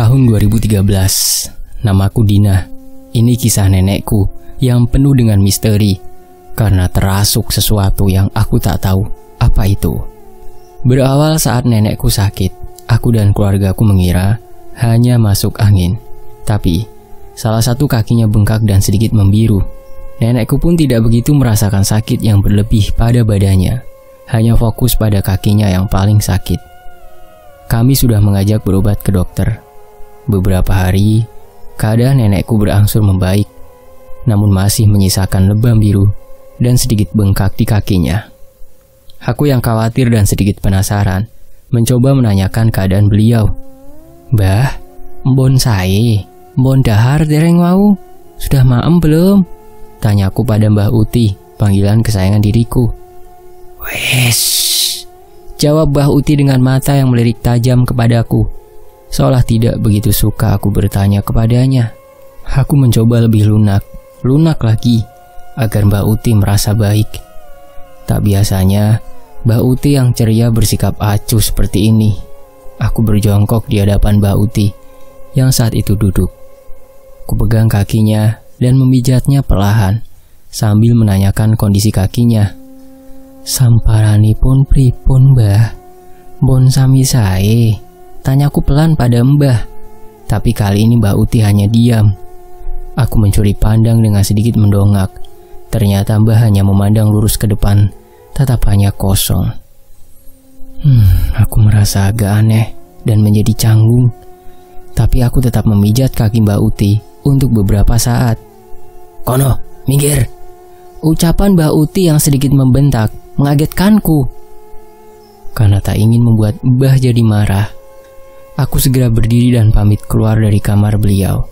Tahun 2013, namaku Dina. Ini kisah nenekku yang penuh dengan misteri karena terasuk sesuatu yang aku tak tahu apa itu. Berawal saat nenekku sakit, aku dan keluargaku mengira hanya masuk angin. Tapi salah satu kakinya bengkak dan sedikit membiru. Nenekku pun tidak begitu merasakan sakit yang berlebih pada badannya, hanya fokus pada kakinya yang paling sakit. Kami sudah mengajak berobat ke dokter. Beberapa hari, keadaan nenekku berangsur membaik, namun masih menyisakan lebam biru dan sedikit bengkak di kakinya. Aku yang khawatir dan sedikit penasaran, mencoba menanyakan keadaan beliau. "Mbah, mbon sae, mbon dahar dereng wau, sudah maem belum?" tanyaku pada Mbah Uti, panggilan kesayangan diriku. "Wes," jawab Mbah Uti dengan mata yang melirik tajam kepadaku. Seolah tidak begitu suka aku bertanya kepadanya. Aku mencoba lebih lunak lagi, agar Mbak Uti merasa baik. Tak biasanya, Mbak Uti yang ceria bersikap acuh seperti ini. Aku berjongkok di hadapan Mbak Uti, yang saat itu duduk. Kupegang kakinya dan memijatnya perlahan, sambil menanyakan kondisi kakinya. "Samparanipun pripun, Mbah? Mbon sami sae?" tanyaku pelan pada Mbah. Tapi kali ini Mbak Uti hanya diam. Aku mencuri pandang dengan sedikit mendongak. Ternyata Mbah hanya memandang lurus ke depan, tatapannya kosong. Aku merasa agak aneh dan menjadi canggung. Tapi aku tetap memijat kaki Mbak Uti untuk beberapa saat. "Kono, minggir!" ucapan Mbak Uti yang sedikit membentak mengagetkanku. Karena tak ingin membuat Mbah jadi marah, aku segera berdiri dan pamit keluar dari kamar beliau.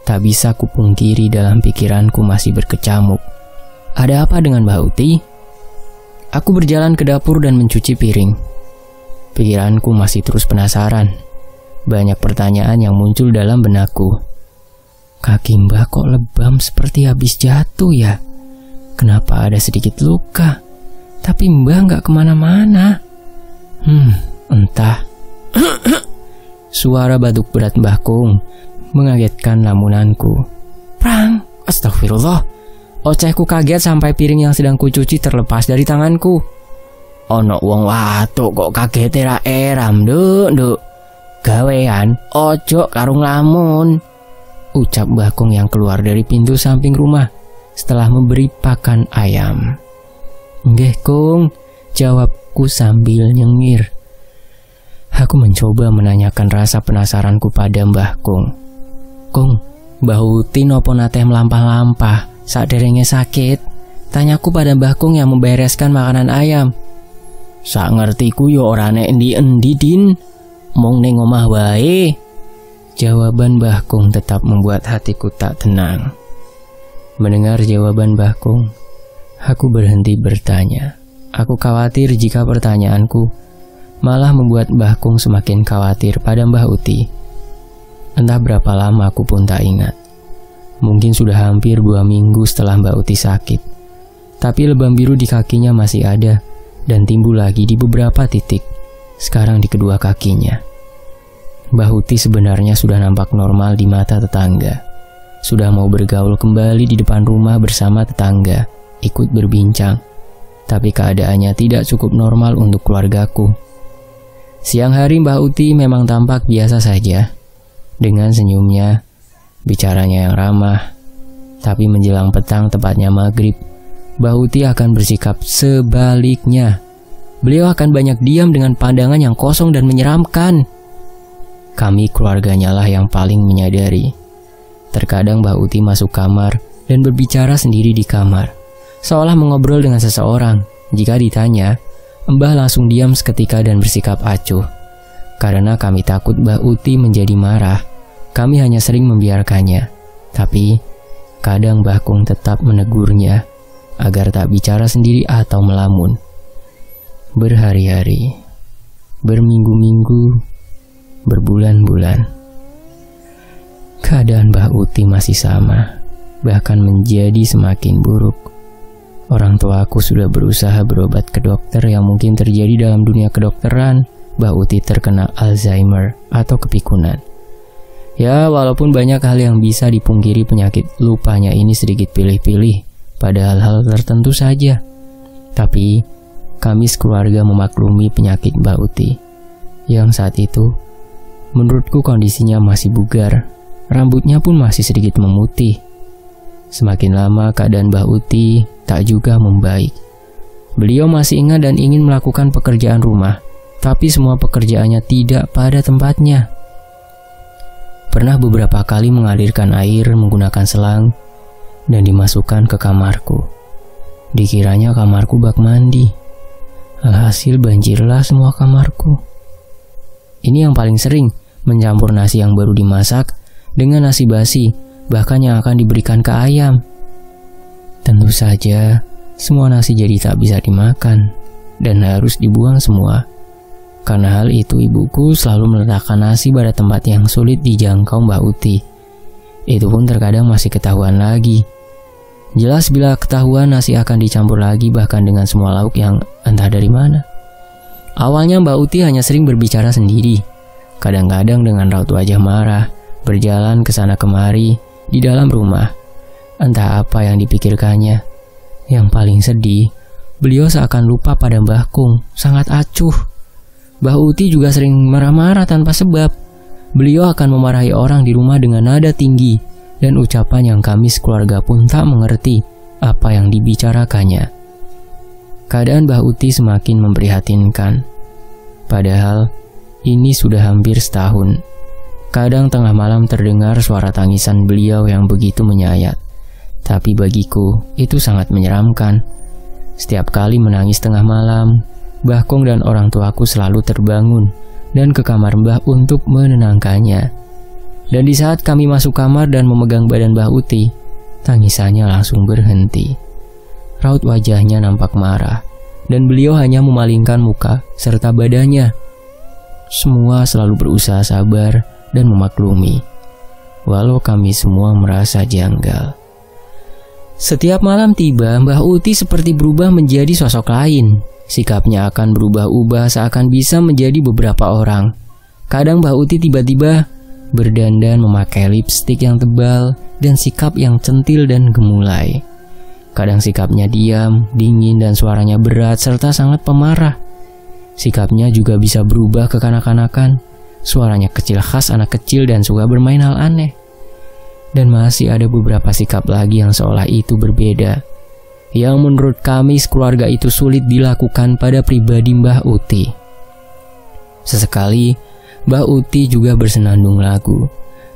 Tak bisa kupungkiri dalam pikiranku masih berkecamuk. Ada apa dengan Mbak Uti? Aku berjalan ke dapur dan mencuci piring. Pikiranku masih terus penasaran. Banyak pertanyaan yang muncul dalam benakku. Kaki Mbah kok lebam seperti habis jatuh ya? Kenapa ada sedikit luka? Tapi Mbah nggak kemana-mana. Entah. Suara batuk berat Mbah Kung mengagetkan lamunanku. Prang, astagfirullah. Ocehku kaget sampai piring yang sedang kucuci terlepas dari tanganku. Ono wong watuk kok kaget eram, Nduk. Gawean ojo karung lamun, ucap Mbah Kung yang keluar dari pintu samping rumah setelah memberi pakan ayam. "Nggih, Kung," jawabku sambil nyengir. Aku mencoba menanyakan rasa penasaranku pada Mbah Kung. "Kung, Mbah Uti nopo nate melampah-lampah saat derenge sakit?" tanyaku pada Mbah Kung yang membereskan makanan ayam. "Sak ngertiku yo ora nek endi-endi, Din. Mung ning omah wae." Jawaban Mbah Kung tetap membuat hatiku tak tenang. Mendengar jawaban Mbah Kung, aku berhenti bertanya. Aku khawatir jika pertanyaanku malah membuat Mbah Kung semakin khawatir pada Mbah Uti. Entah berapa lama aku pun tak ingat. Mungkin sudah hampir 2 minggu setelah Mbah Uti sakit. Tapi lebam biru di kakinya masih ada dan timbul lagi di beberapa titik. Sekarang di kedua kakinya. Mbah Uti sebenarnya sudah nampak normal di mata tetangga. Sudah mau bergaul kembali di depan rumah bersama tetangga, ikut berbincang. Tapi keadaannya tidak cukup normal untuk keluargaku. Siang hari Mbah Uti memang tampak biasa saja, dengan senyumnya, bicaranya yang ramah. Tapi menjelang petang tepatnya maghrib, Mbah Uti akan bersikap sebaliknya. Beliau akan banyak diam dengan pandangan yang kosong dan menyeramkan. Kami keluarganya lah yang paling menyadari. Terkadang Mbah Uti masuk kamar dan berbicara sendiri di kamar, seolah mengobrol dengan seseorang. Jika ditanya, Mbah langsung diam seketika dan bersikap acuh. Karena kami takut Mbah Uti menjadi marah, kami hanya sering membiarkannya. Tapi, kadang Mbah Kung tetap menegurnya, agar tak bicara sendiri atau melamun. Berhari-hari, berminggu-minggu, berbulan-bulan, keadaan Mbah Uti masih sama, bahkan menjadi semakin buruk. Orang tuaku sudah berusaha berobat ke dokter yang mungkin terjadi dalam dunia kedokteran. Mbah Uti terkena Alzheimer atau kepikunan. Ya, walaupun banyak hal yang bisa dipungkiri, penyakit lupanya ini sedikit pilih-pilih pada hal-hal tertentu saja. Tapi, kami sekeluarga memaklumi penyakit Mbak Uti, yang saat itu, menurutku kondisinya masih bugar, rambutnya pun masih sedikit memutih. Semakin lama keadaan Mbak Uti tak juga membaik. Beliau masih ingat dan ingin melakukan pekerjaan rumah, tapi semua pekerjaannya tidak pada tempatnya. Pernah beberapa kali mengalirkan air menggunakan selang dan dimasukkan ke kamarku. Dikiranya kamarku bak mandi. Alhasil banjirlah semua kamarku. Ini yang paling sering, mencampur nasi yang baru dimasak dengan nasi basi, bahkan yang akan diberikan ke ayam. Tentu saja, semua nasi jadi tak bisa dimakan dan harus dibuang semua. Karena hal itu, ibuku selalu meletakkan nasi pada tempat yang sulit dijangkau Mbak Uti. Itu pun terkadang masih ketahuan lagi. Jelas bila ketahuan, nasi akan dicampur lagi, bahkan dengan semua lauk yang entah dari mana. Awalnya Mbak Uti hanya sering berbicara sendiri, kadang-kadang dengan raut wajah marah, berjalan ke sana kemari di dalam rumah. Entah apa yang dipikirkannya. Yang paling sedih, beliau seakan lupa pada Mbah Kung, sangat acuh. Mbah Uti juga sering marah-marah tanpa sebab. Beliau akan memarahi orang di rumah dengan nada tinggi dan ucapan yang kami sekeluarga pun tak mengerti apa yang dibicarakannya. Keadaan Mbah Uti semakin memprihatinkan. Padahal ini sudah hampir setahun. Kadang tengah malam terdengar suara tangisan beliau yang begitu menyayat. Tapi bagiku itu sangat menyeramkan. Setiap kali menangis tengah malam, Mbah Kong dan orang tuaku selalu terbangun dan ke kamar Mbah untuk menenangkannya. Dan di saat kami masuk kamar dan memegang badan Mbah Uti, tangisannya langsung berhenti. Raut wajahnya nampak marah, dan beliau hanya memalingkan muka serta badannya. Semua selalu berusaha sabar dan memaklumi, walau kami semua merasa janggal. Setiap malam tiba, Mbah Uti seperti berubah menjadi sosok lain. Sikapnya akan berubah-ubah seakan bisa menjadi beberapa orang. Kadang Mbah Uti tiba-tiba berdandan memakai lipstik yang tebal dan sikap yang centil dan gemulai. Kadang sikapnya diam, dingin dan suaranya berat serta sangat pemarah. Sikapnya juga bisa berubah kekanak-kanakan. Suaranya kecil khas anak kecil dan suka bermain hal aneh. Dan masih ada beberapa sikap lagi yang seolah itu berbeda, yang menurut kami sekeluarga itu sulit dilakukan pada pribadi Mbah Uti. Sesekali, Mbah Uti juga bersenandung lagu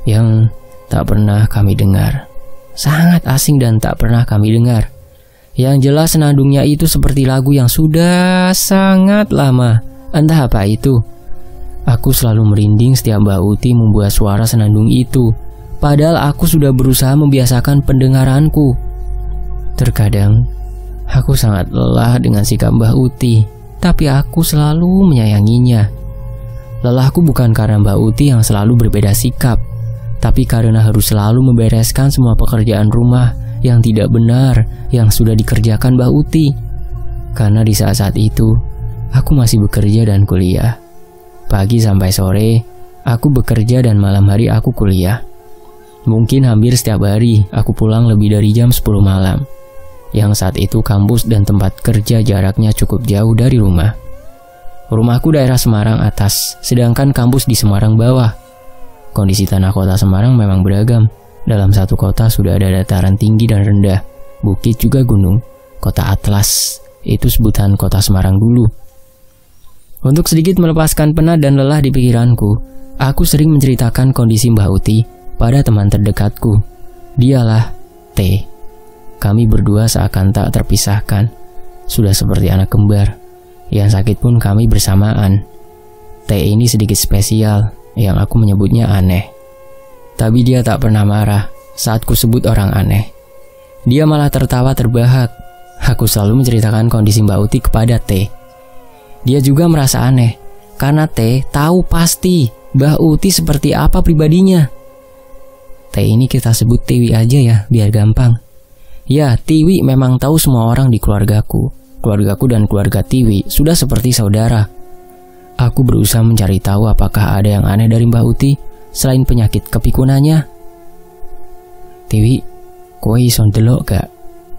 yang tak pernah kami dengar. Sangat asing dan tak pernah kami dengar. Yang jelas senandungnya itu seperti lagu yang sudah sangat lama. Entah apa itu. Aku selalu merinding setiap Mbah Uti membuat suara senandung itu. Padahal aku sudah berusaha membiasakan pendengaranku. Terkadang, aku sangat lelah dengan sikap Mbah Uti, tapi aku selalu menyayanginya. Lelahku bukan karena Mbah Uti yang selalu berbeda sikap, tapi karena harus selalu membereskan semua pekerjaan rumah yang tidak benar yang sudah dikerjakan Mbah Uti. Karena di saat-saat itu, aku masih bekerja dan kuliah. Pagi sampai sore, aku bekerja dan malam hari aku kuliah. Mungkin hampir setiap hari aku pulang lebih dari jam 10 malam. Yang saat itu kampus dan tempat kerja jaraknya cukup jauh dari rumah. Rumahku daerah Semarang atas, sedangkan kampus di Semarang bawah. Kondisi tanah kota Semarang memang beragam. Dalam satu kota sudah ada dataran tinggi dan rendah, bukit juga gunung. Kota Atlas, itu sebutan kota Semarang dulu. Untuk sedikit melepaskan penat dan lelah di pikiranku, aku sering menceritakan kondisi Mbah Uti pada teman terdekatku. Dialah T. Kami berdua seakan tak terpisahkan. Sudah seperti anak kembar. Yang sakit pun kami bersamaan. T ini sedikit spesial, yang aku menyebutnya aneh. Tapi dia tak pernah marah saat ku sebut orang aneh. Dia malah tertawa terbahak. Aku selalu menceritakan kondisi Mbak Uti kepada T. Dia juga merasa aneh, karena T tahu pasti Mbak Uti seperti apa pribadinya. T ini kita sebut Tiwi aja ya, biar gampang. Ya, Tiwi memang tahu semua orang di keluargaku. Keluargaku dan keluarga Tiwi sudah seperti saudara. Aku berusaha mencari tahu apakah ada yang aneh dari Mbah Uti, selain penyakit kepikunannya? Tiwi, kowe iso ndelok gak?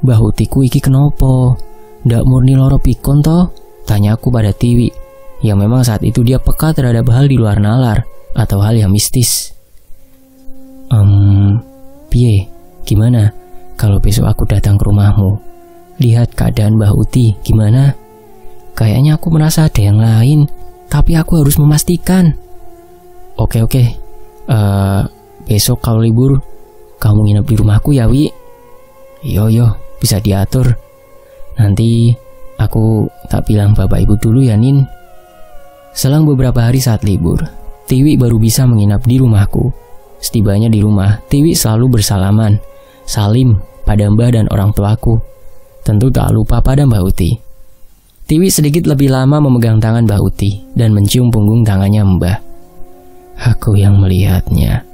Mbah Utiku iki kenapa? Ndak murni loro pikun toh? Tanyaku pada Tiwi, yang memang saat itu dia peka terhadap hal di luar nalar atau hal yang mistis. Piye? Gimana kalau besok aku datang ke rumahmu? Lihat keadaan Mbah Uti gimana? Kayaknya aku merasa ada yang lain, tapi aku harus memastikan. Oke. Besok kalau libur, kamu nginep di rumahku ya, Wi? Yo, bisa diatur. Nanti aku tak bilang bapak ibu dulu ya, Nin. Selang beberapa hari saat libur, Tiwi baru bisa menginap di rumahku. Setibanya di rumah, Tiwi selalu bersalaman, salim pada Mbah dan orang tuaku. Tentu tak lupa pada Mbah Uti. Tiwi sedikit lebih lama memegang tangan Mbah Uti dan mencium punggung tangannya Mbah. Aku yang melihatnya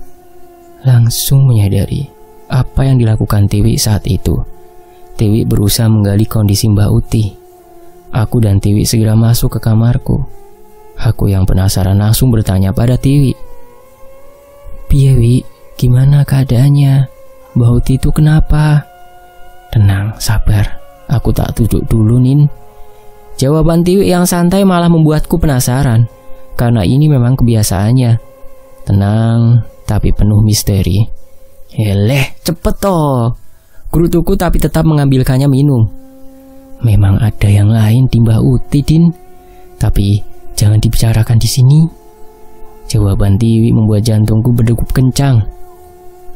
langsung menyadari apa yang dilakukan Tiwi saat itu. Tiwi berusaha menggali kondisi Mbah Uti. Aku dan Tiwi segera masuk ke kamarku. Aku yang penasaran langsung bertanya pada Tiwi. Piye, Wi? Gimana keadaannya? Mbah Uti itu kenapa? Tenang, sabar. Aku tak duduk dulu, Nin. Jawaban Tiwi yang santai malah membuatku penasaran, karena ini memang kebiasaannya. Tenang, tapi penuh misteri. Cepet toh. Gerutuku tapi tetap mengambilkannya minum. Memang ada yang lain di Mbah Uti, Din. Tapi jangan dibicarakan di sini. Jawaban Tiwi membuat jantungku berdegup kencang.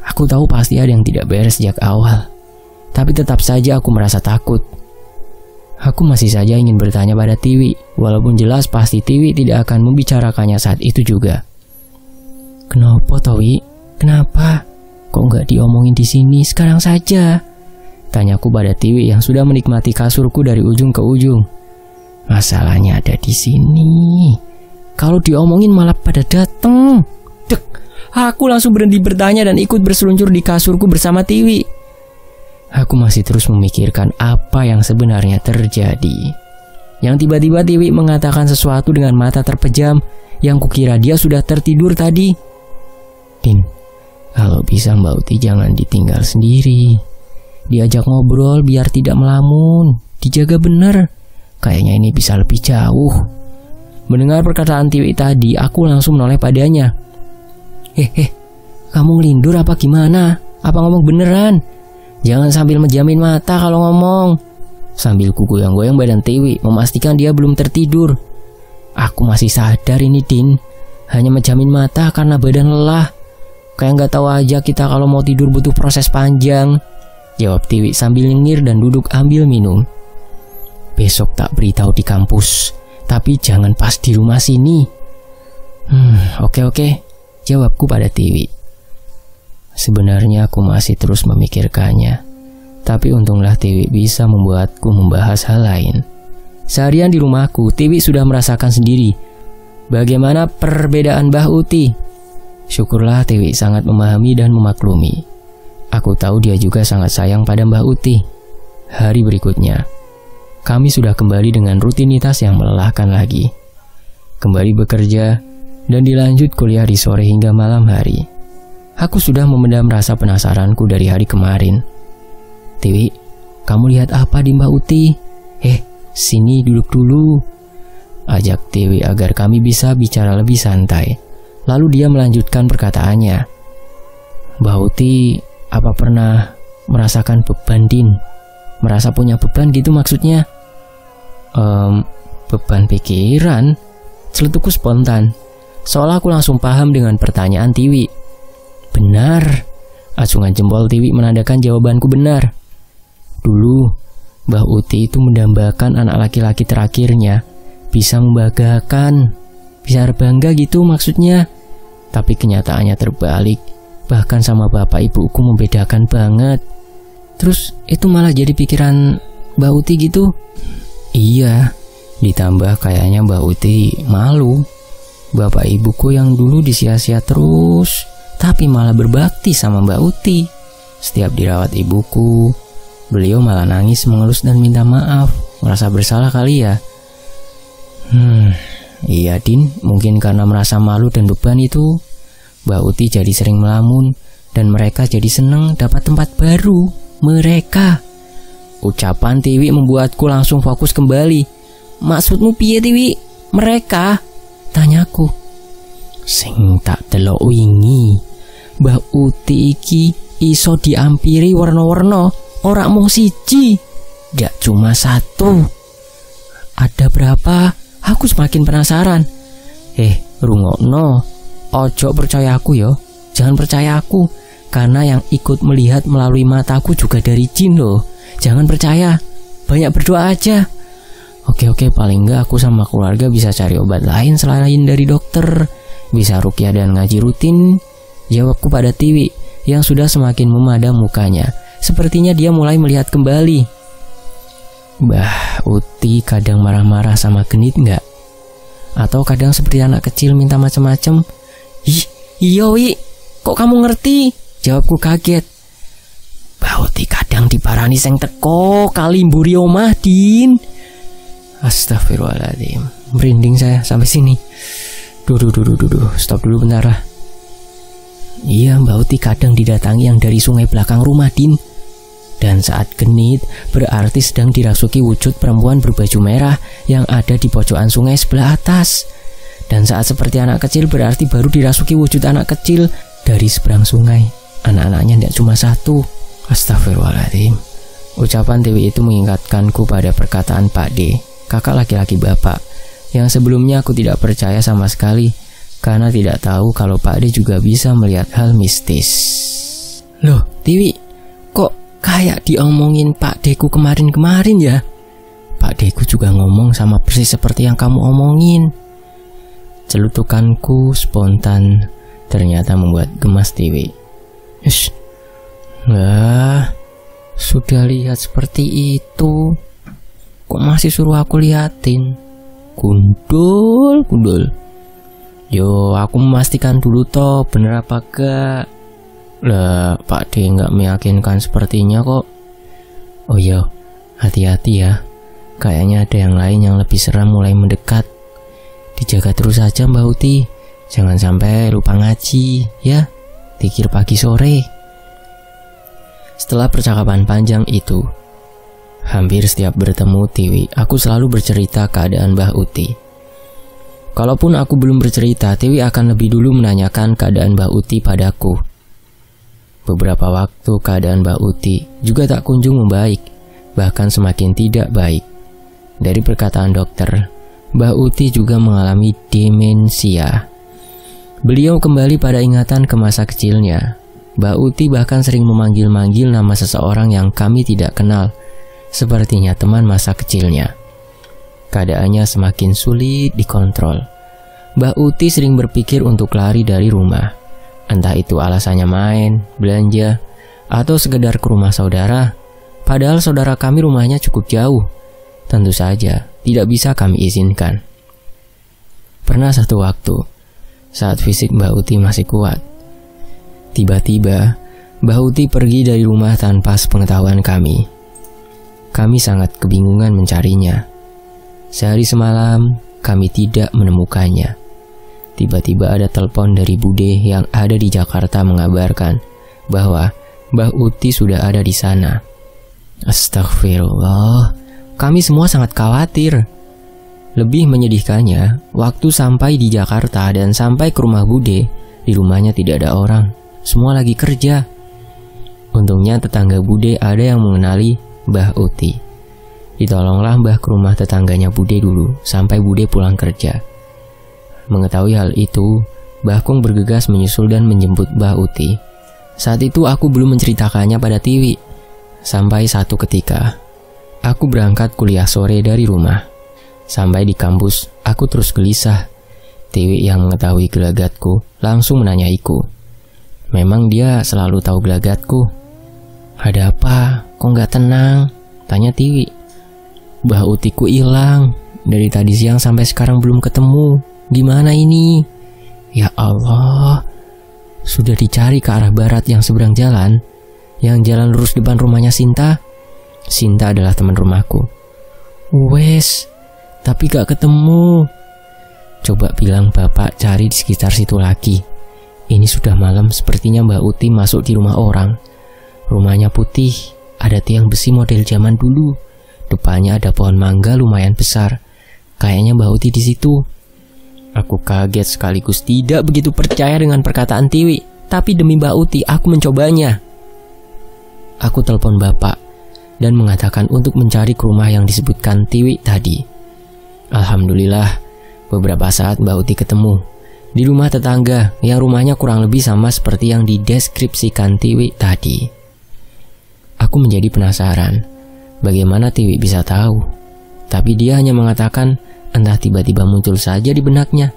Aku tahu pasti ada yang tidak beres sejak awal, tapi tetap saja aku merasa takut. Aku masih saja ingin bertanya pada Tiwi, walaupun jelas pasti Tiwi tidak akan membicarakannya saat itu juga. Kenapa, Towi? Kenapa? Kok nggak diomongin di sini sekarang saja? Tanyaku pada Tiwi yang sudah menikmati kasurku dari ujung ke ujung. Masalahnya ada di sini. Kalau diomongin malah pada dateng. Dek, aku langsung berhenti bertanya dan ikut berseluncur di kasurku bersama Tiwi. Aku masih terus memikirkan apa yang sebenarnya terjadi. Yang tiba-tiba Tiwi mengatakan sesuatu dengan mata terpejam yang kukira dia sudah tertidur tadi. Din, kalau bisa Mbak Uti jangan ditinggal sendiri. Diajak ngobrol biar tidak melamun. Dijaga benar. Kayaknya ini bisa lebih jauh. Mendengar perkataan Tiwi tadi, aku langsung menoleh padanya. Kamu ngelindur apa gimana? Apa ngomong beneran? Jangan sambil menjamin mata kalau ngomong. Sambil ku goyang-goyang badan Tiwi, memastikan dia belum tertidur. Aku masih sadar ini, Din. Hanya menjamin mata karena badan lelah. Kayak gak tahu aja kita kalau mau tidur butuh proses panjang. Jawab Tiwi sambil nyengir dan duduk ambil minum. Besok tak beritahu di kampus, tapi jangan pas di rumah sini. Oke. Jawabku pada Tiwi. Sebenarnya aku masih terus memikirkannya, tapi untunglah Tiwi bisa membuatku membahas hal lain. Seharian di rumahku, Tiwi sudah merasakan sendiri bagaimana perbedaan Mbah Uti. Syukurlah Tiwi sangat memahami dan memaklumi. Aku tahu dia juga sangat sayang pada Mbah Uti. Hari berikutnya, kami sudah kembali dengan rutinitas yang melelahkan lagi. Kembali bekerja dan dilanjut kuliah di sore hingga malam hari. Aku sudah memendam rasa penasaranku dari hari kemarin. Tiwi, kamu lihat apa di Mbah Uti? Sini duduk dulu. Ajak Tiwi agar kami bisa bicara lebih santai. Lalu dia melanjutkan perkataannya. Mbah Uti, apa pernah merasakan beban, Din? Merasa punya beban gitu maksudnya? Beban pikiran? Celetukku spontan. Seolah aku langsung paham dengan pertanyaan Tiwi. Benar. Acungan jempol Tiwi menandakan jawabanku benar. Dulu, Mbah Uti itu mendambakan anak laki-laki terakhirnya. Bisa membanggakan. Bisa bangga gitu maksudnya. Tapi kenyataannya terbalik. Bahkan sama bapak ibuku membedakan banget. Terus itu malah jadi pikiran Mbah Uti gitu? Iya. Ditambah kayaknya Mbah Uti malu. Bapak ibuku yang dulu disia-sia terus, tapi malah berbakti sama Mbak Uti. Setiap dirawat ibuku, beliau malah nangis, mengelus dan minta maaf. Merasa bersalah kali ya? Iya, Din, mungkin karena merasa malu dan beban itu, Mbak Uti jadi sering melamun dan mereka jadi seneng dapat tempat baru. Mereka. Ucapan Tiwi membuatku langsung fokus kembali. Maksudmu piye Tiwi? Mereka? Tanyaku. Sing tak delok wingi, Mbak Uti iki iso diampiri warna-warna, ora mung siji, gak cuma satu. Ada berapa? Aku semakin penasaran. Rungokno, ojo percaya aku yo. Jangan percaya aku, karena yang ikut melihat melalui mataku juga dari jin loh. Jangan percaya, banyak berdoa aja. Oke, paling enggak aku sama keluarga bisa cari obat lain selain dari dokter. Bisa ruqyah dan ngaji rutin. Jawabku pada Tiwi yang sudah semakin memadam mukanya. Sepertinya dia mulai melihat kembali. Mbah Uti kadang marah-marah sama genit enggak? Atau kadang seperti anak kecil minta macam-macam. Iya Wi, kok kamu ngerti? Jawabku kaget. Mbah Uti kadang diparani seng teko kali mburi omah Din. Astagfirullahaladzim, merinding saya sampai sini. Duh, stop dulu bentar lah. Iya, Mbak Uti kadang didatangi yang dari sungai belakang rumah Din. Dan saat genit berarti sedang dirasuki wujud perempuan berbaju merah yang ada di pojokan sungai sebelah atas. Dan saat seperti anak kecil berarti baru dirasuki wujud anak kecil dari seberang sungai. Anak-anaknya tidak cuma satu. Astagfirullahaladzim. Ucapan Dewi itu mengingatkanku pada perkataan Pak D, kakak laki-laki bapak, yang sebelumnya aku tidak percaya sama sekali karena tidak tahu kalau Pak D juga bisa melihat hal mistis. Loh, Tiwi, kok kayak diomongin Pak D-ku kemarin-kemarin ya? Pak D-ku juga ngomong sama persis seperti yang kamu omongin. Celutukanku spontan ternyata membuat gemas Tiwi. Sudah lihat seperti itu, kok masih suruh aku liatin? Gundul. Yo, aku memastikan dulu toh bener apa gak. Lah, Pak D nggak meyakinkan sepertinya kok. Oh iya, hati-hati ya. Kayaknya ada yang lain yang lebih seram mulai mendekat. Dijaga terus aja Mbak Uti. Jangan sampai lupa ngaji, ya. Zikir pagi sore. Setelah percakapan panjang itu, hampir setiap bertemu Tiwi, aku selalu bercerita keadaan Mbah Uti. Kalaupun aku belum bercerita, Tiwi akan lebih dulu menanyakan keadaan Mbah Uti padaku. Beberapa waktu keadaan Mbah Uti juga tak kunjung membaik, bahkan semakin tidak baik. Dari perkataan dokter, Mbah Uti juga mengalami demensia. Beliau kembali pada ingatan ke masa kecilnya. Mbah Uti bahkan sering memanggil-manggil nama seseorang yang kami tidak kenal, sepertinya teman masa kecilnya. Keadaannya semakin sulit dikontrol. Mbah Uti sering berpikir untuk lari dari rumah. Entah itu alasannya main, belanja, atau sekedar ke rumah saudara. Padahal saudara kami rumahnya cukup jauh. Tentu saja tidak bisa kami izinkan. Pernah satu waktu, saat fisik Mbah Uti masih kuat, tiba-tiba Mbah Uti pergi dari rumah tanpa sepengetahuan kami. Kami sangat kebingungan mencarinya. Sehari semalam kami tidak menemukannya. Tiba-tiba ada telepon dari Bude yang ada di Jakarta mengabarkan bahwa Mbah Uti sudah ada di sana. Astagfirullah, kami semua sangat khawatir. Lebih menyedihkannya, waktu sampai di Jakarta dan sampai ke rumah Bude, di rumahnya tidak ada orang. Semua lagi kerja. Untungnya tetangga Bude ada yang mengenali Mbah Uti. Ditolonglah Mbah ke rumah tetangganya Bude dulu sampai Bude pulang kerja. Mengetahui hal itu, Mbah Kung bergegas menyusul dan menjemput Mbah Uti. Saat itu aku belum menceritakannya pada Tiwi. Sampai satu ketika, aku berangkat kuliah sore dari rumah. Sampai di kampus, aku terus gelisah. Tiwi yang mengetahui gelagatku langsung menanyaiku. Memang dia selalu tahu gelagatku. Ada apa? Kok nggak tenang? Tanya Tiwi. Mbah Utiku hilang. Dari tadi siang sampai sekarang belum ketemu. Gimana ini? Ya Allah. Sudah dicari ke arah barat yang seberang jalan. Yang jalan lurus depan rumahnya Sinta. Sinta adalah teman rumahku. Wes, tapi gak ketemu. Coba bilang bapak cari di sekitar situ lagi. Ini sudah malam, sepertinya Mbak Uti masuk di rumah orang. Rumahnya putih, ada tiang besi model zaman dulu. Depannya ada pohon mangga lumayan besar. Kayaknya Mbak Uti di situ. Aku kaget sekaligus tidak begitu percaya dengan perkataan Tiwi. Tapi demi Mbak Uti, aku mencobanya. Aku telepon bapak dan mengatakan untuk mencari ke rumah yang disebutkan Tiwi tadi. Alhamdulillah, beberapa saat Mbak Uti ketemu di rumah tetangga yang rumahnya kurang lebih sama seperti yang dideskripsikan Tiwi tadi. Aku menjadi penasaran bagaimana Tiwi bisa tahu. Tapi dia hanya mengatakan entah tiba-tiba muncul saja di benaknya.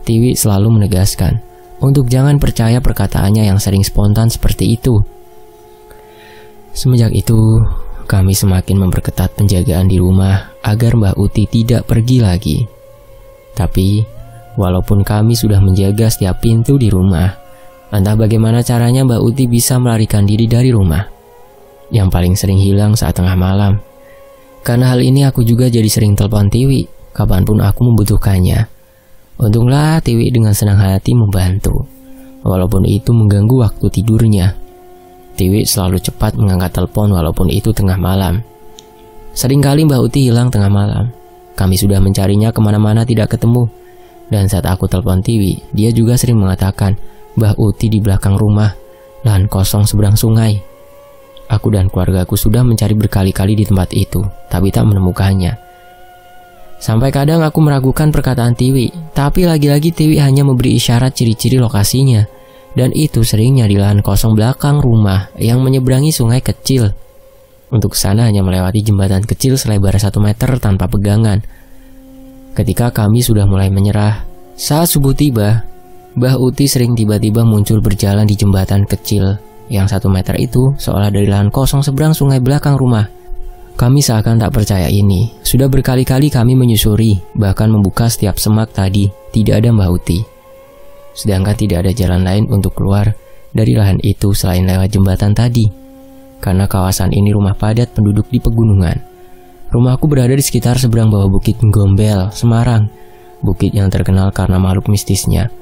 Tiwi selalu menegaskan untuk jangan percaya perkataannya yang sering spontan seperti itu. Semenjak itu, kami semakin memperketat penjagaan di rumah agar Mbak Uti tidak pergi lagi. Tapi, walaupun kami sudah menjaga setiap pintu di rumah, entah bagaimana caranya Mbak Uti bisa melarikan diri dari rumah. Yang paling sering hilang saat tengah malam. Karena hal ini aku juga jadi sering telepon Tiwi kapanpun aku membutuhkannya. Untunglah Tiwi dengan senang hati membantu, walaupun itu mengganggu waktu tidurnya. Tiwi selalu cepat mengangkat telepon walaupun itu tengah malam. Seringkali Mbak Uti hilang tengah malam. Kami sudah mencarinya kemana-mana tidak ketemu. Dan saat aku telepon Tiwi, dia juga sering mengatakan Mbak Uti di belakang rumah, lahan kosong seberang sungai. Aku dan keluargaku sudah mencari berkali-kali di tempat itu, tapi tak menemukannya. Sampai kadang aku meragukan perkataan Tiwi, tapi lagi-lagi Tiwi hanya memberi isyarat ciri-ciri lokasinya. Dan itu seringnya di lahan kosong belakang rumah yang menyeberangi sungai kecil. Untuk sana hanya melewati jembatan kecil selebar 1 meter tanpa pegangan. Ketika kami sudah mulai menyerah, saat subuh tiba, Mbah Uti sering tiba-tiba muncul berjalan di jembatan kecil yang 1 meter itu seolah dari lahan kosong seberang sungai belakang rumah. Kami seakan tak percaya ini. Sudah berkali-kali kami menyusuri, bahkan membuka setiap semak tadi, tidak ada Mbah Uti. Sedangkan tidak ada jalan lain untuk keluar dari lahan itu selain lewat jembatan tadi. Karena kawasan ini rumah padat penduduk di pegunungan. Rumahku berada di sekitar seberang bawah Bukit Gombel, Semarang. Bukit yang terkenal karena makhluk mistisnya.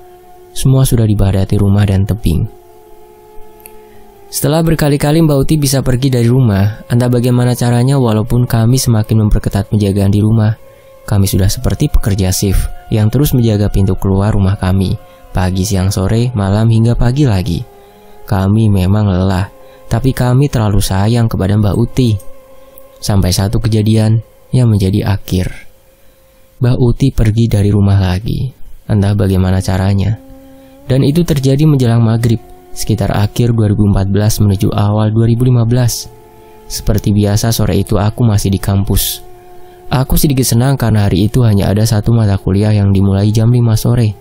Semua sudah dipadati rumah dan tebing. Setelah berkali-kali Mbak Uti bisa pergi dari rumah, entah bagaimana caranya walaupun kami semakin memperketat penjagaan di rumah, kami sudah seperti pekerja shift yang terus menjaga pintu keluar rumah kami. Pagi, siang, sore, malam hingga pagi lagi. Kami memang lelah, tapi kami terlalu sayang kepada Mbak Uti. Sampai satu kejadian yang menjadi akhir. Mbak Uti pergi dari rumah lagi, entah bagaimana caranya. Dan itu terjadi menjelang maghrib, sekitar akhir 2014 menuju awal 2015. Seperti biasa sore itu aku masih di kampus. Aku sedikit senang karena hari itu hanya ada satu mata kuliah yang dimulai jam 5 sore.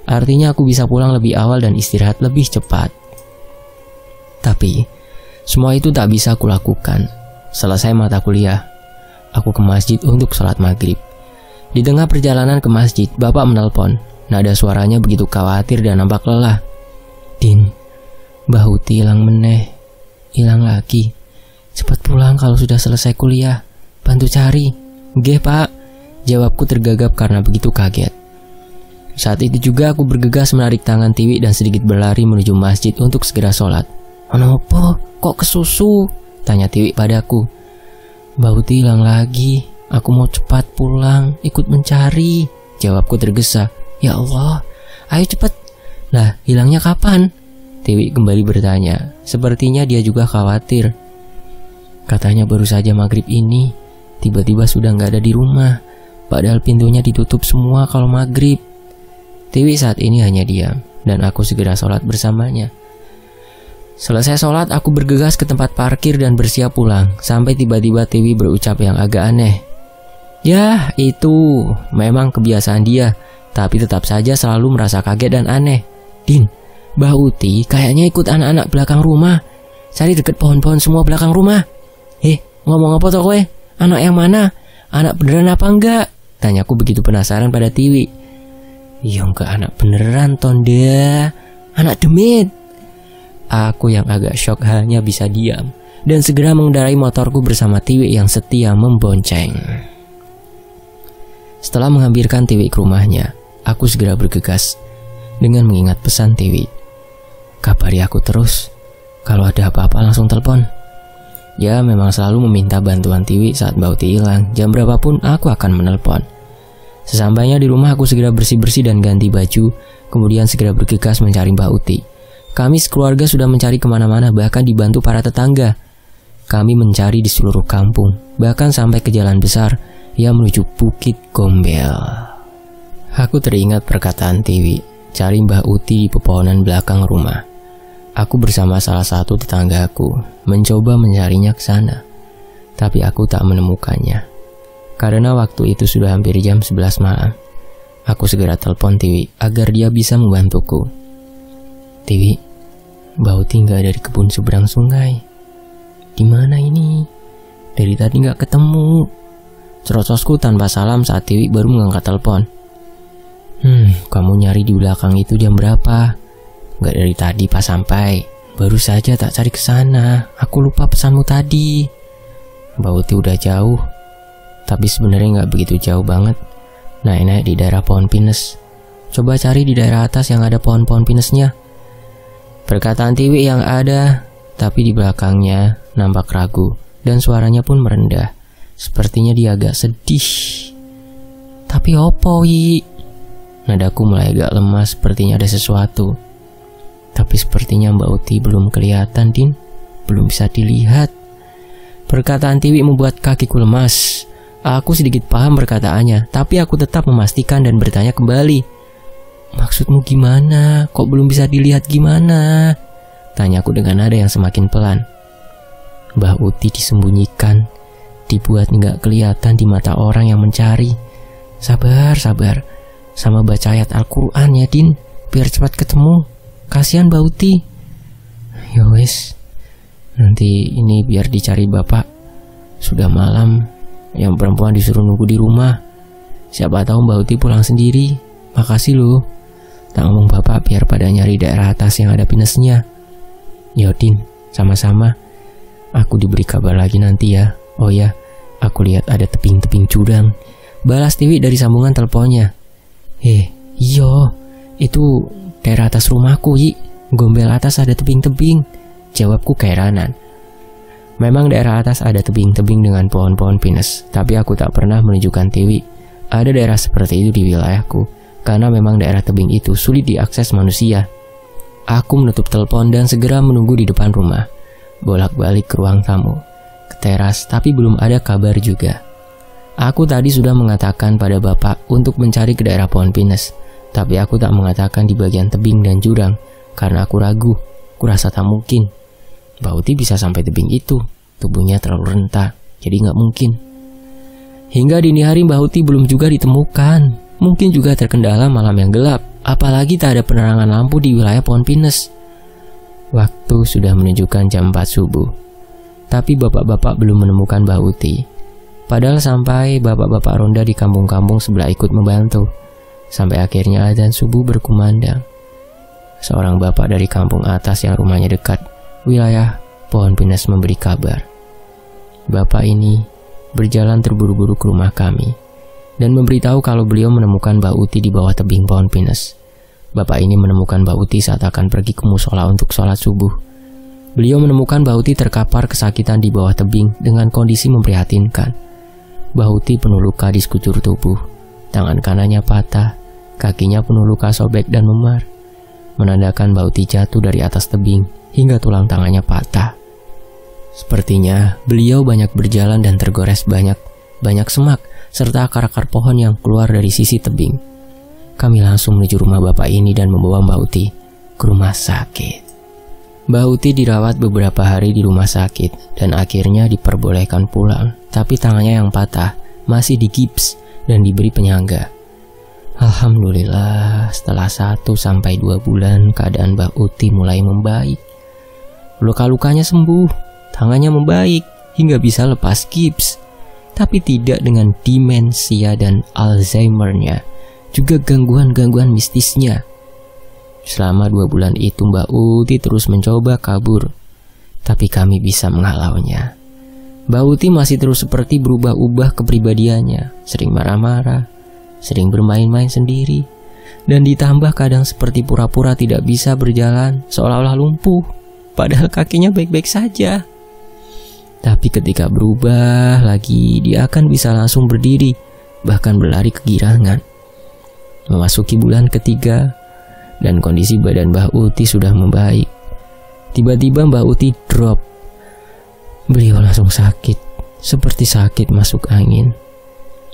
Artinya aku bisa pulang lebih awal dan istirahat lebih cepat. Tapi, semua itu tak bisa kulakukan. Selesai mata kuliah, aku ke masjid untuk sholat maghrib. Di tengah perjalanan ke masjid, bapak menelpon. Nada suaranya begitu khawatir dan nampak lelah. Din, Mbah Uti hilang meneh. Hilang lagi. Cepat pulang kalau sudah selesai kuliah. Bantu cari. Nggih pak, jawabku tergagap karena begitu kaget. Saat itu juga aku bergegas menarik tangan Tiwi dan sedikit berlari menuju masjid untuk segera sholat. Kenapa? Kok kesusu? Tanya Tiwi padaku. Mbak Uti hilang lagi. Aku mau cepat pulang, ikut mencari. Jawabku tergesa. Ya Allah, ayo cepat. Lah, hilangnya kapan? Tiwi kembali bertanya. Sepertinya dia juga khawatir. Katanya baru saja maghrib ini. Tiba-tiba sudah nggak ada di rumah. Padahal pintunya ditutup semua kalau maghrib. Tiwi saat ini hanya diam, dan aku segera sholat bersamanya. Selesai sholat, aku bergegas ke tempat parkir dan bersiap pulang, sampai tiba-tiba Tiwi berucap yang agak aneh. Ya, itu memang kebiasaan dia, tapi tetap saja selalu merasa kaget dan aneh. Din, Mbah Uti kayaknya ikut anak-anak belakang rumah. Cari deket pohon-pohon semua belakang rumah. Ngomong apa toh kowe? Anak yang mana? Anak beneran apa enggak? Tanyaku begitu penasaran pada Tiwi. Ya enggak anak beneran Tonda, anak demit. Aku yang agak shock hanya bisa diam dan segera mengendarai motorku bersama Tiwi yang setia membonceng. Setelah menghampirkan Tiwi ke rumahnya, aku segera bergegas. dengan mengingat pesan Tiwi. Kabari aku terus, kalau ada apa-apa langsung telepon. Ya memang selalu meminta bantuan Tiwi saat Mbak Uti hilang. Jam berapapun aku akan menelpon. Sesampainya di rumah aku segera bersih-bersih dan ganti baju, kemudian segera bergegas mencari Mbak Uti. Kami sekeluarga sudah mencari kemana-mana, bahkan dibantu para tetangga. Kami mencari di seluruh kampung, bahkan sampai ke jalan besar yang menuju Bukit Gombel. Aku teringat perkataan Tiwi, cari Mbak Uti di pepohonan belakang rumah. Aku bersama salah satu tetanggaku mencoba mencarinya ke sana, tapi aku tak menemukannya. Karena waktu itu sudah hampir jam 11 malam. Aku segera telepon Tiwi agar dia bisa membantuku. Tiwi, Mbak Uti nggak ada di kebun seberang sungai. Di mana ini? Dari tadi nggak ketemu. Cerocosku tanpa salam saat Tiwi baru mengangkat telepon. Kamu nyari di belakang itu jam berapa? Nggak dari tadi pas sampai. Baru saja tak cari ke sana. Aku lupa pesanmu tadi. Mbak Uti udah jauh. Tapi sebenarnya nggak begitu jauh banget. Naik-naik di daerah pohon pinus. Coba cari di daerah atas yang ada pohon-pohon pinusnya. Perkataan Tiwi yang ada, tapi di belakangnya nampak ragu dan suaranya pun merendah. Sepertinya dia agak sedih. Tapi opo Wi? Nadaku mulai agak lemas, sepertinya ada sesuatu. Tapi sepertinya Mbak Uti belum kelihatan, Din. Belum bisa dilihat. Perkataan Tiwi membuat kakiku lemas. Aku sedikit paham perkataannya, tapi aku tetap memastikan dan bertanya kembali. Maksudmu gimana? Kok belum bisa dilihat gimana? Tanyaku dengan nada yang semakin pelan. Mbak Uti disembunyikan, dibuat nggak kelihatan di mata orang yang mencari. Sabar. Sama baca ayat Al-Quran ya, Din, biar cepat ketemu. Kasihan Mbak Uti. Ya wes, nanti ini biar dicari bapak. Sudah malam. Yang perempuan disuruh nunggu di rumah. Siapa tahu Mbak Uti pulang sendiri. Makasih loh. Tak ngomong bapak biar pada nyari daerah atas yang ada pinusnya. Yodin, sama-sama. Aku diberi kabar lagi nanti ya. Oh ya, aku lihat ada tebing-tebing jurang. Balas Tiwi dari sambungan teleponnya. Iyo, itu daerah atas rumahku, Yi. Gombel atas ada tebing-tebing. Jawabku keheranan. Memang daerah atas ada tebing-tebing dengan pohon-pohon pinus, tapi aku tak pernah menunjukkan Tiwi ada daerah seperti itu di wilayahku, karena memang daerah tebing itu sulit diakses manusia. Aku menutup telepon dan segera menunggu di depan rumah. Bolak-balik ke ruang tamu, ke teras, tapi belum ada kabar juga. Aku tadi sudah mengatakan pada bapak untuk mencari ke daerah pohon pinus, tapi aku tak mengatakan di bagian tebing dan jurang, karena aku ragu. Kurasa tak mungkin Mbak Uti bisa sampai tebing itu. Tubuhnya terlalu renta, jadi nggak mungkin. Hingga dini hari Mbak Uti belum juga ditemukan. Mungkin juga terkendala malam yang gelap, apalagi tak ada penerangan lampu di wilayah pohon pinus. Waktu sudah menunjukkan jam 4 subuh, tapi bapak-bapak belum menemukan Mbak Uti. Padahal sampai bapak-bapak ronda di kampung-kampung sebelah ikut membantu. Sampai akhirnya azan subuh berkumandang. Seorang bapak dari kampung atas yang rumahnya dekat wilayah pohon pinus memberi kabar. Bapak ini berjalan terburu-buru ke rumah kami dan memberitahu kalau beliau menemukan Mbak Uti di bawah tebing pohon pinus. Bapak ini menemukan Mbak Uti saat akan pergi ke musola untuk sholat subuh. Beliau menemukan Mbak Uti terkapar kesakitan di bawah tebing dengan kondisi memprihatinkan. Mbak Uti penuh luka di sekujur tubuh, tangan kanannya patah, kakinya penuh luka sobek dan memar, menandakan Mbak Uti jatuh dari atas tebing hingga tulang tangannya patah. Sepertinya beliau banyak berjalan dan tergores banyak semak serta akar-akar pohon yang keluar dari sisi tebing. Kami langsung menuju rumah bapak ini dan membawa Mbak Uti ke rumah sakit. Mbak Uti dirawat beberapa hari di rumah sakit dan akhirnya diperbolehkan pulang, tapi tangannya yang patah masih digips dan diberi penyangga. Alhamdulillah, setelah 1-2 bulan keadaan Mbak Uti mulai membaik. Luka-lukanya sembuh, tangannya membaik hingga bisa lepas gips, tapi tidak dengan demensia dan Alzheimer-nya, juga gangguan-gangguan mistisnya. Selama 2 bulan itu Mbak Uti terus mencoba kabur, tapi kami bisa menghalaunya. Mbak Uti masih terus seperti berubah-ubah kepribadiannya, sering marah-marah, sering bermain-main sendiri, Dan ditambah kadang seperti pura-pura tidak bisa berjalan, seolah-olah lumpuh, padahal kakinya baik-baik saja. Tapi ketika berubah lagi, dia akan bisa langsung berdiri, bahkan berlari kegirangan. Memasuki bulan ketiga, dan kondisi badan Mbah Uti sudah membaik. Tiba-tiba Mbah Uti drop. Beliau langsung sakit, seperti sakit masuk angin.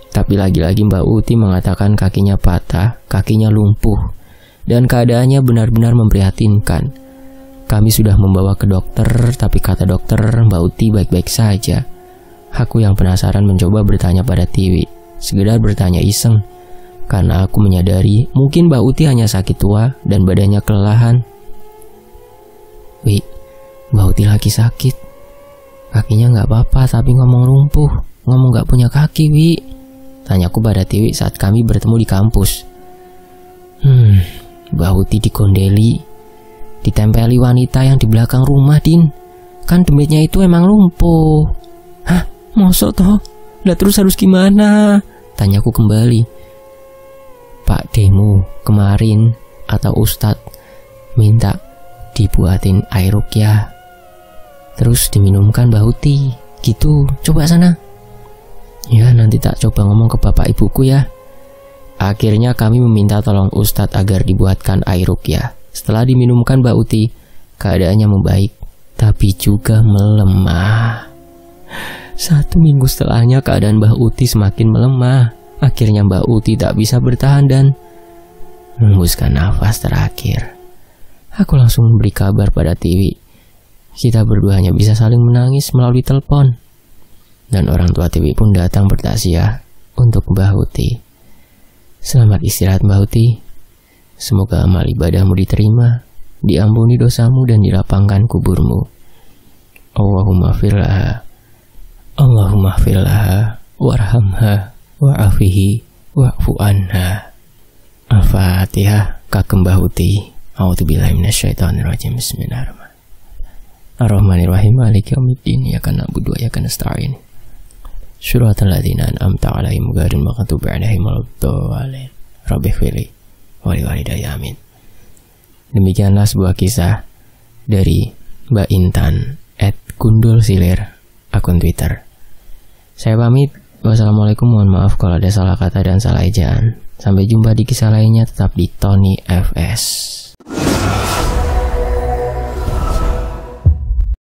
Tapi lagi-lagi Mbah Uti mengatakan kakinya patah, kakinya lumpuh, dan keadaannya benar-benar memprihatinkan. Kami sudah membawa ke dokter, tapi kata dokter Mbah Uti baik-baik saja. Aku yang penasaran mencoba bertanya pada Tiwi, sekedar bertanya iseng, karena aku menyadari mungkin Mbah Uti hanya sakit tua dan badannya kelelahan. Wi, Mbah Uti lagi sakit. Kakinya nggak apa-apa tapi ngomong lumpuh, ngomong nggak punya kaki, Wi. Tanyaku pada Tiwi saat kami bertemu di kampus. Mbah Uti dikondeli, ditempeli wanita yang di belakang rumah, Din. Kan demitnya itu emang lumpuh. Hah? Mosok toh? Lah terus harus gimana? Tanyaku kembali. Pak Demu kemarin atau Ustadz minta dibuatin air ruqyah, terus diminumkan Mbah Uti. Gitu, coba sana. Ya, nanti tak coba ngomong ke bapak ibuku ya. Akhirnya kami meminta tolong Ustadz agar dibuatkan air ruqyah. Setelah diminumkan Mbah Uti, keadaannya membaik, tapi juga melemah. 1 minggu setelahnya keadaan Mbah Uti semakin melemah. Akhirnya Mbah Uti tak bisa bertahan dan menghembuskan nafas terakhir. Aku langsung memberi kabar pada Tiwi. Kita berdua hanya bisa saling menangis melalui telepon. Dan orang tua Tiwi pun datang bertaziah untuk Mbah Uti. Selamat istirahat Mbah Uti. Semoga amal ibadahmu diterima, diampuni dosamu dan dilapangkan kuburmu. Allahumma firlaha, Allahumma firlaha, warhamha, wa'afihi, wa'fu anha. Al-Fatihah. Kagem Mbah Uti. A'udzubillahi minasyaitonirrajim. Bismillahirrahmanirrahim. Ar-Rahmanirrahim. Maliki yaumiddin. Iyyaka na'budu wa iyyaka nasta'in. Syuratal ladzina an'amta 'alaihim ghairil maghdubi 'alaihim waladdallin. Rabbighfirli wa liwalidayya amin. Demikianlah sebuah kisah dari Mbak Intan @gundulsilir akun Twitter. Saya pamit. Wassalamualaikum. Mohon maaf kalau ada salah kata dan salah ejaan. Sampai jumpa di kisah lainnya, tetap di Tony FS.